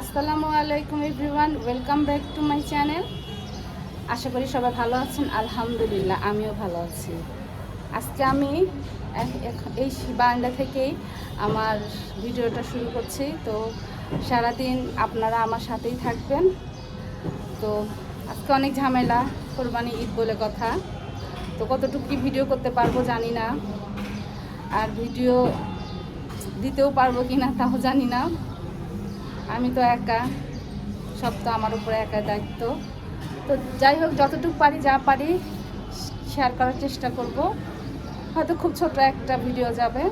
আসসালামু আলাইকুম everyone, welcome back to my channel. আশা করি সবাই ভালো আছেন। আলহামদুলিল্লাহ, আমিও ভালো আছি। আজকে আমি এই বারান্দা থেকেই আমার ভিডিওটা শুরু করছি। তো সারাদিন আপনারা আমার সাথেই থাকবেন। তো আজকে অনেক ঝামেলা, কোরবানি ঈদ বলে কথা। তো কতটুকু কি ভিডিও করতে পারবো জানি না, আর ভিডিও দিতেও পারবো কি না তাও জানি না। আমি তো একা, সব তো আমার উপরে একা দায়িত্ব। তো যাই হোক, যতটুকু পারি যা পারি শেয়ার করার চেষ্টা করব। হয়তো খুব ছোট একটা ভিডিও যাবে,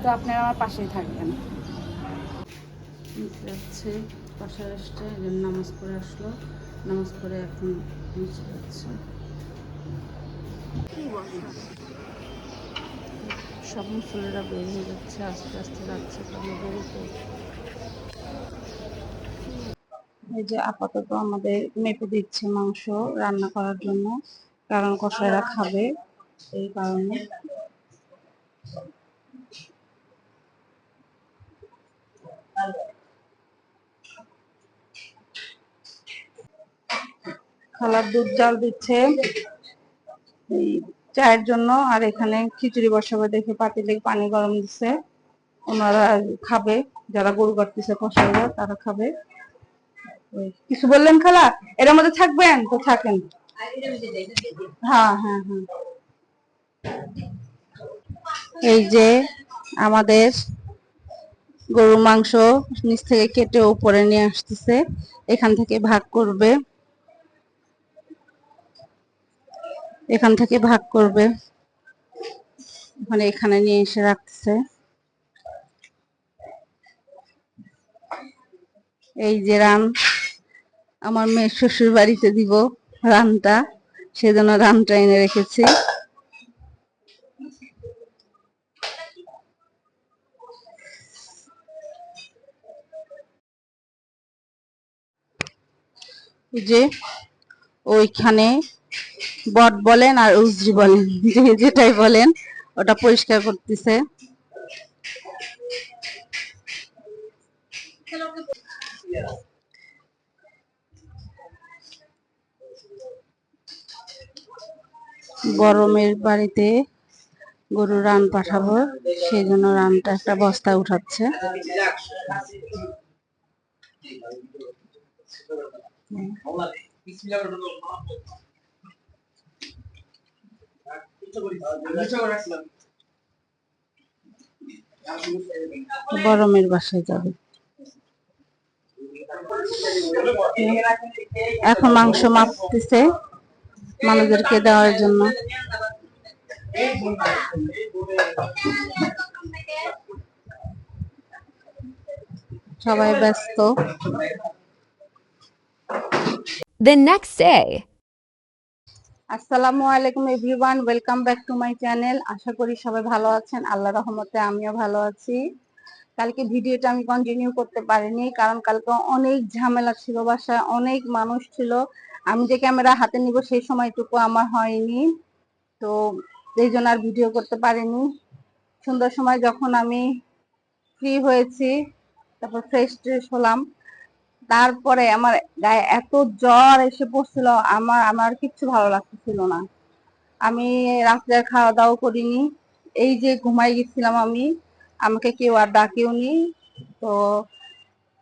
তো আপনারা আমার পাশেই থাকবেন। যাচ্ছে পাশের আসছে, নামাজ পড়ে আসলো, নামাজ পড়ে এখন নিচে যাচ্ছে। সব মুসলিরা বের হয়ে যাচ্ছে, আস্তে আস্তে যাচ্ছে, কারণ গরুতে এই যে আপাতত আমাদের মেপে দিচ্ছে মাংস রান্না করার জন্য, কারণ কষাইরা খাবে এই কারণে। খালার দুধ জাল দিচ্ছে এই চায়ের জন্য, আর এখানে খিচুড়ি বসাবে দেখে পাতিলে পানি গরম দিচ্ছে। ওনারা খাবে, যারা গরু কাটতেছে কষাইরা তারা খাবে। কিছু বললেন খালা? এর মধ্যে থাকবেন তো থাকেন। হ্যাঁ হ্যাঁ হ্যাঁ, এই যে আমাদের গরু মাংস নিচ থেকে কেটে উপরে নিয়ে আসতেছে, এখান থেকে ভাগ করবে, এখান থেকে ভাগ করবে, মানে এখানে নিয়ে এসে রাখছে। এই যে রান, আমার মেয়ের শ্বশুর বাড়িতে দিব রানটা, সেজন্য রানটা এনে রেখেছি। যে ওইখানে বট বলেন আর উজরি বলেন, যে যেটাই বলেন, ওটা পরিষ্কার করতেছে। বড়মের বাড়িতে গরু রান পাঠাবো, সেই জন্য রানটা একটা বস্তা উঠাচ্ছে। বড়মের বাসায় যাবে, এখন মাংস মাপতেছে মানুষদেরকে দেওয়ার জন্য। সবাই ব্যস্ত। The next day. আসসালামু আলাইকুম everyone, welcome back to my channel. আশা করি সবাই ভালো আছেন, আল্লাহর রহমতে আমিও ভালো আছি। কালকে ভিডিওটা আমি কন্টিনিউ করতে পারিনি, কারণ কালকে অনেক ঝামেলা ছিল, বাসায় অনেক মানুষ ছিল। আমি যে ক্যামেরা হাতে নিব সেই সময়টুকু আমার হয়নি, তো এই জন্য আর ভিডিও করতে পারিনি। সন্ধ্যার সময় যখন আমি ফ্রি হয়েছি, তারপর ফ্রেশ ট্রেশ হলাম, তারপরে আমার গায়ে এত জ্বর এসে পড়ছিল, আমার কিচ্ছু ভালো লাগতেছিল না। আমি রাত্রে খাওয়া দাওয়া করিনি, এই যে ঘুমাই গেছিলাম আমি, আমাকে কেউ আর ডাকেও নি। তো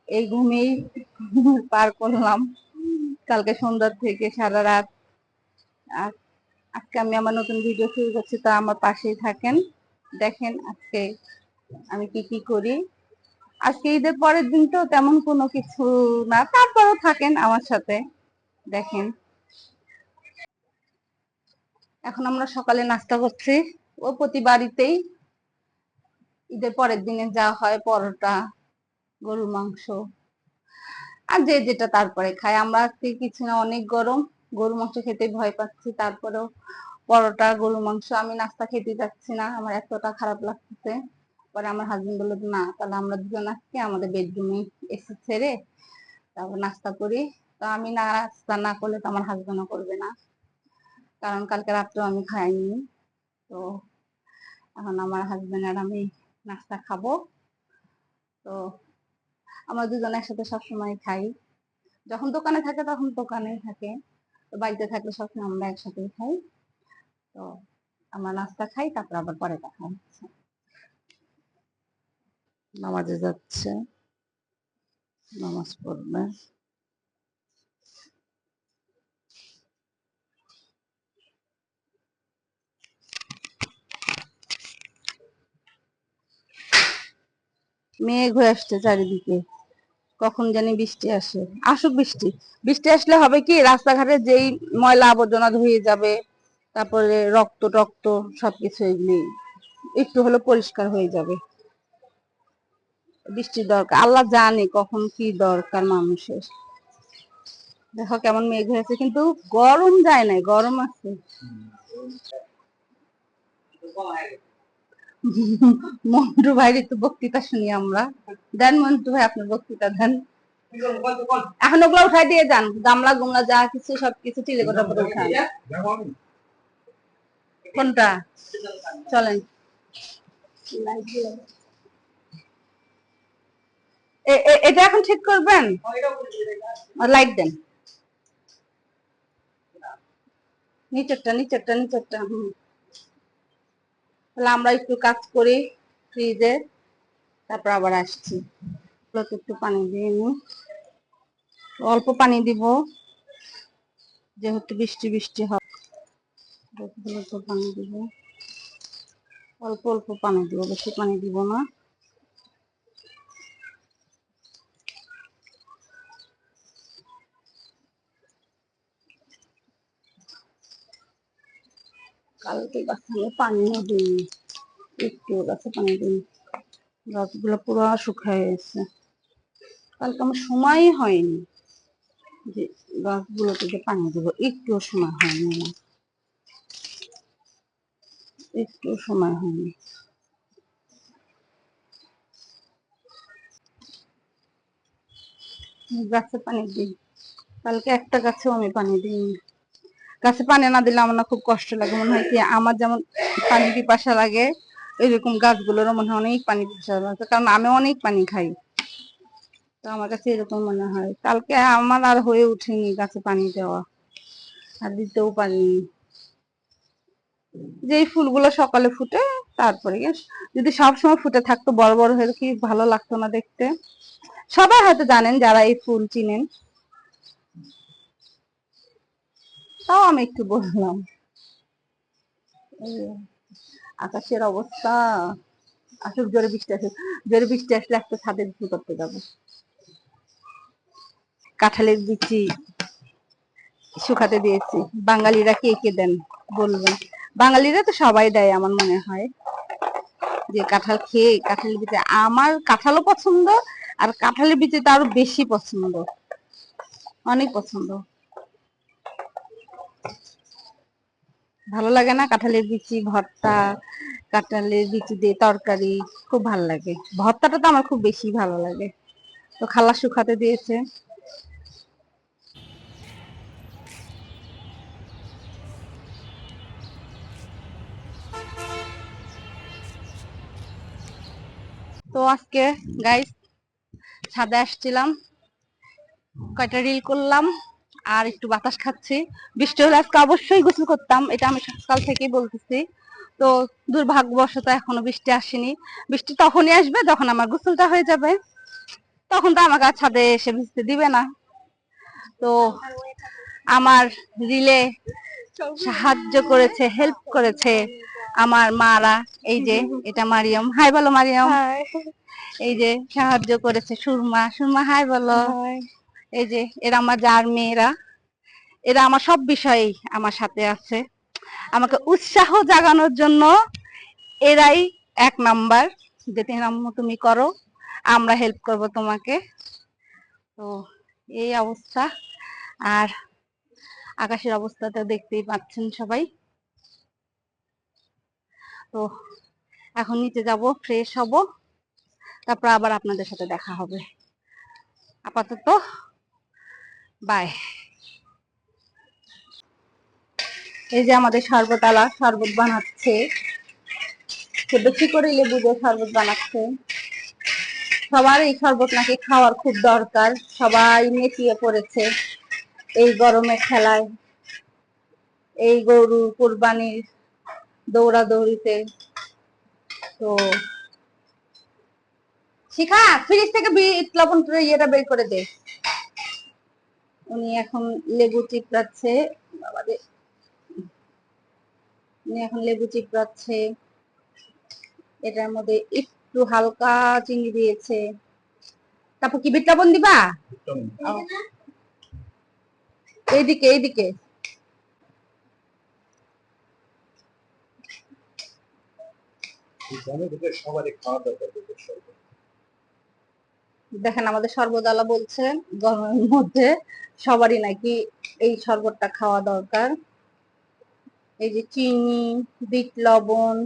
এই ঘুমেই পার করলাম কালকে সন্ধ্যা থেকে সারা রাত। আর আজকে আমি আমার নতুন ভিডিও শুরু করছি, তা আমার পাশেই থাকেন, দেখেন আজকে আমি কি কি করি। আজকে ঈদের পরের দিন তো তেমন কোনো কিছু না, তারপরেও থাকেন আমার সাথে, দেখেন। এখন আমরা সকালে নাস্তা করছি, ও প্রতি বাড়িতেই ঈদের পরের দিনে যা হয় পরোটা, গরুর মাংস, আর যে যেটা তারপরে খায়। আমরা আজকে কিছু না, অনেক গরম, গরু মাংস খেতে ভয় পাচ্ছি, তারপরেও পরোটা গরু মাংস। আমি নাস্তা খেতে যাচ্ছি না, আমার এতটা খারাপ লাগতেছে। পরে আমার হাজবেন্ড বললো না, তাহলে আমরা দুজন আজকে আমাদের বেডরুমে এসে ছেড়ে তারপর নাস্তা করি। তো আমি নাস্তা না করলে তো আমার হাজবেন্ডও করবে না, কারণ কালকে রাত্রেও আমি খাইনি। তো এখন আমার হাজবেন্ড আর আমি নাস্তা খাবো। তো আমরা দুজন একসাথে সবসময় খাই। যখন দোকানে থাকে তখন দোকানেই থাকে, তো বাড়িতে থাকলে সবসময় আমরা একসাথেই খাই। তো আমরা নাস্তা খাই, তারপর আবার পরে কথা হচ্ছে। নামাজে যাচ্ছে, নামাজ পড়বে। মেঘ হয়ে আসছে চারিদিকে, কখন জানি বৃষ্টি আসে। আসুক বৃষ্টি, বৃষ্টি আসলে হবে কি, রাস্তাঘাটে যেই ময়লা আবর্জনা ধুয়ে যাবে, তারপরে রক্ত টক্ত সবকিছু এগুলি একটু হলে পরিষ্কার হয়ে যাবে। বৃষ্টির দরকার, আল্লাহ জানে কখন কি দরকার মানুষের। দেখো কেমন মেঘ হয়েছে, কিন্তু গরম যায় নাই, গরম আছে। মন্টু ভাইয়ের একটু বক্তৃতা শুনি আমরা। দেন মন্টু ভাই, আপনার বক্তৃতা দেন। এখন ওগুলো উঠাই দিয়ে যান, গামলা গুমলা যা কিছু সবকিছু টিলে গোটা করে উঠান। কোনটা? চলেন। এটা এখন ঠিক করবেন, লাইট দেন। নিচেরটা নিচেরটা নিচেরটা। তাহলে আমরা একটু কাজ করি ফ্রিজে, তারপর আবার আসছি। একটু পানি দিয়ে নি, অল্প পানি দিব যেহেতু বৃষ্টি বৃষ্টি হয়। পানি দিব, অল্প অল্প পানি দিব, বেশি পানি দিব না। কালকে গাছে পানিও দিইনি, একটু গাছে পানি দিইনি, গাছগুলো পুরো শুকায় গেছে। কালকে আমার সময়ই হয়নি যে গাছগুলোতে পানি দেবো, একটুও সময় হয়নি না, একটু সময় হয়নি। গাছে পানি দিই, কালকে একটা গাছেও আমি পানি দিইনি। গাছে পানি না দিলে আমার না খুব কষ্ট লাগে, মনে হয় কি আমার যেমন পানি পিপাসা লাগে এরকম গাছগুলোরও মনে হয় অনেক পানি পিপাসা লাগে, কারণ আমি অনেক পানি খাই। তো আমার কাছে এরকম মনে হয়, কালকে আমার আর হয়ে ওঠেনি গাছে পানি দেওয়া, আর দিতেও পারিনি। যে ফুলগুলো সকালে ফুটে, তারপরে যদি সবসময় ফুটে থাকতো বড় বড় হয়ে, কি ভালো লাগতো না দেখতে। সবাই হয়তো জানেন যারা এই ফুল চিনেন, তাও আমি একটু বললাম। আকাশের অবস্থা, আসুক জোরে বৃষ্টি আসুক, জোরে বৃষ্টি আসলে একটা ছাদে বিক্রি করতে যাবো। কাঁঠালের বিচি শুকাতে দিয়েছি, বাঙালিরা কে কে দেন বলবেন। বাঙালিরা তো সবাই দেয় আমার মনে হয়, যে কাঁঠাল খেয়ে কাঁঠালের বিচি। আমার কাঁঠালও পছন্দ, আর কাঁঠালের বিচি তো আরো বেশি পছন্দ, অনেক পছন্দ। ভালো লাগে না কাঁঠালের বিচি ভর্তা, কাঁঠালের বিচি দিয়ে তরকারি, খুব ভালো লাগে। ভর্তাটা তো আমার খুব বেশি ভালো লাগে। তো খালা শুকাতে দিয়েছে। তো আজকে গাইস ছাদে আসছিলাম, কয়টা রিল করলাম, আর একটু বাতাস খাচ্ছি। বৃষ্টি হলে আজকে অবশ্যই গোসল করতাম, এটা আমি সকাল থেকেই বলতেছি। তো দুর্ভাগ্যবশত এখনো বৃষ্টি আসেনি। বৃষ্টি তখনই আসবে যখন আমার গোসলটা হয়ে যাবে, তখন তো আমাকে আর ছাদে এসে ভিজতে দিবে না। তো আমার রিলে সাহায্য করেছে, হেল্প করেছে আমার মারা। এই যে এটা মারিয়াম, হাই বলো মারিয়াম। এই যে সাহায্য করেছে সুরমা, সুরমা হাই বলো। এই যে এরা আমার যার মেয়েরা, এরা আমার সব বিষয়েই আমার সাথে আছে, আমাকে উৎসাহ জাগানোর জন্য এরাই এক নাম্বার, যে আম্মু তুমি করো, আমরা হেল্প করব তোমাকে। তো এই অবস্থা। আর আকাশের অবস্থাটা দেখতেই পাচ্ছেন সবাই। তো এখন নিচে যাব, ফ্রেশ হব, তারপর আবার আপনাদের সাথে দেখা হবে। আপাতত বাই। এই যে আমাদের শরবত আলা শরবত বানাচ্ছে, বেশি করে লেবু দিয়ে শরবত বানাচ্ছে। সবার এই শরবত নাকি খাওয়ার খুব দরকার, সবাই নেতিয়ে পড়েছে এই গরমের খেলায়, এই গরু কুরবানির দৌড়াদৌড়িতে। তো শিখা, ফ্রিজ থেকে বিট লবণ ইয়েটা বের করে দে। উনি এখন লেবু চিপড়াচ্ছে, বাবারে, উনি এখন লেবু চিপড়াচ্ছে। এটার মধ্যে একটু হালকা চিনি দিয়েছে। তারপর কি বিট লবণ দিবা? এইদিকে এইদিকে। দেখেন আমাদের শরবতওয়ালা বলছে গরমের মধ্যে সবারই নাকি এই শরবতটা খাওয়া দরকার। এই যে চিনি, বিট লবণ,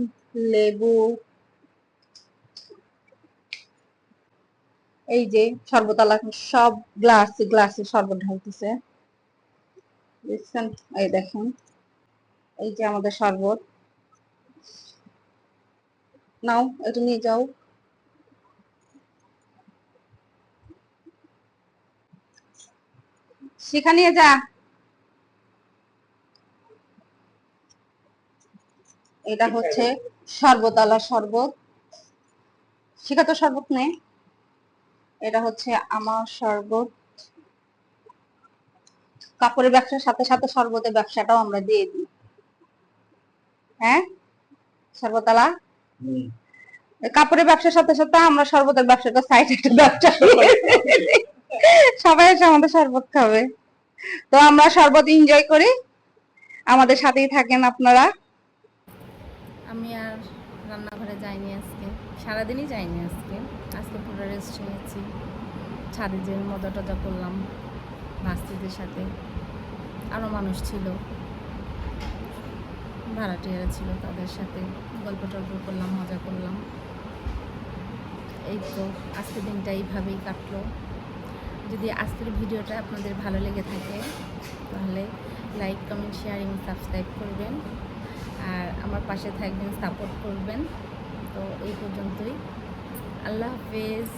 লেবু, এই যে শরবতওয়ালা সব গ্লাসে গ্লাসে শরবত ঢালতেছে, বুঝছেন? এই দেখেন, এই যে আমাদের শরবত, নাও এটা নিয়ে যাও। শিখা নিয়ে যা। এটা হচ্ছে শরবতওয়ালা শরবত। শিখা তো শরবত নে। এটা হচ্ছে আমার শরবত। কাপড়ের ব্যবসার সাথে সাথে শরবতের ব্যবসাটাও আমরা দিয়ে দিই। হ্যাঁ শরবতওয়ালা, কাপড়ের ব্যবসার সাথে সাথে আমরা শরবতের ব্যবসাটা সাইড একটা ব্যবসা, সবাই এসে আমাদের শরবত খাবে। তো আমরা শরবত এনজয় করি, আমাদের সাথেই থাকেন আপনারা। আমি আর রান্নাঘরে যাইনি আজকে, সারাদিনই যাইনি আজকে। আজকে পুরো রেস্ট নিয়েছি, ছাদে যে মজা টজা করলাম ভাস্তিদের সাথে, আরও মানুষ ছিল, ভাড়াটিয়ারা ছিল, তাদের সাথে গল্প টল্প করলাম, মজা করলাম। এই তো আজকের দিনটা এইভাবেই কাটলো। যদি আজকের ভিডিওটা আপনাদের ভালো লেগে থাকে তাহলে লাইক, কমেন্ট, শেয়ার এবং সাবস্ক্রাইব করবেন, আর আমার পাশে থাকবেন, সাপোর্ট করবেন। তো এই পর্যন্তই, আল্লাহ হাফেজ।